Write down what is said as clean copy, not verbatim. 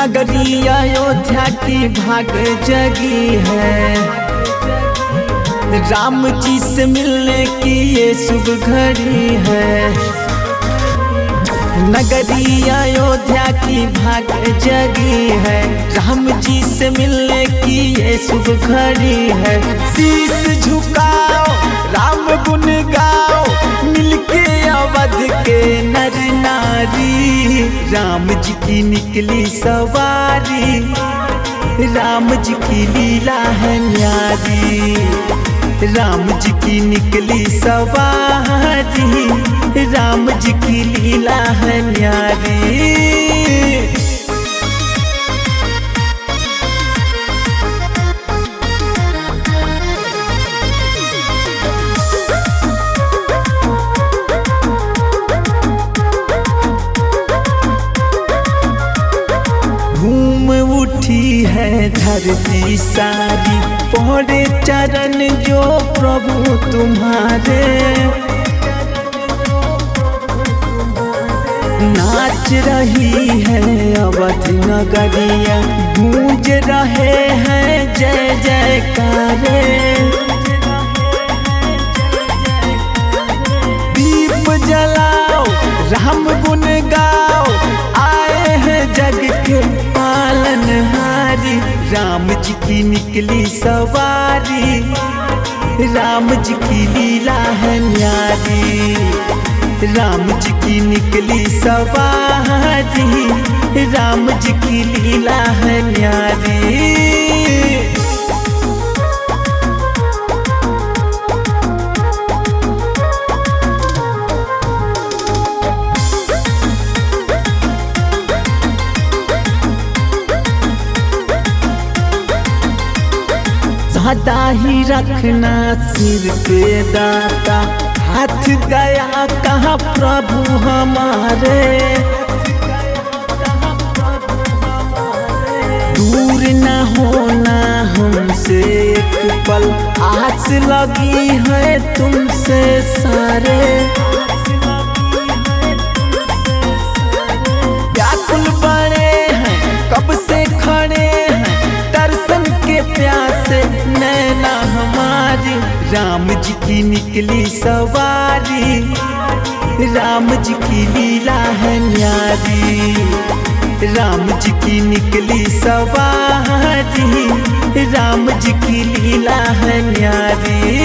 नगरी अयोध्या की भाग जगी है, राम जी से मिलने की ये शुभ घड़ी है। नगरी अयोध्या की भाग जगी है, राम जी से मिलने की ये शुभ घड़ी है। शीश झुकाओ राम गुण गाओ, मिलके अवध के नर नारी, राम जी की निकली सवारी, राम जी की लीला है न्यारी। राम जी की निकली सवारी, राम जी की लीला है न्यारी। घूम उठी है धरती सारी, पौड़े चरण जो प्रभु तुम्हारे। नाच रही है अवध नगरिया, गूंज रहे हैं जय जयकारे। दीप जलाओ राम गुण गाओ, आए हैं जग के पालनहारी, राम जी की निकली सवारी, राम जी की लीला है न्यारी। राम जी की निकली सवारी, राम जी की लीला है न्यारी। सदा ही रखना सिर पे दाता, हाथ गया कहाँ प्रभु हमारे। दूर न होना हमसे एक पल, आस लगी है तुमसे सारे। व्याकुल बड़े हैं कब से खड़े हैं, दर्शन के प्यासे नैना हमारी, राम जी की निकली सवारी, राम जी की लीला है न्यारी। राम जी की निकली सवारी, राम जी की लीला है न्यारी।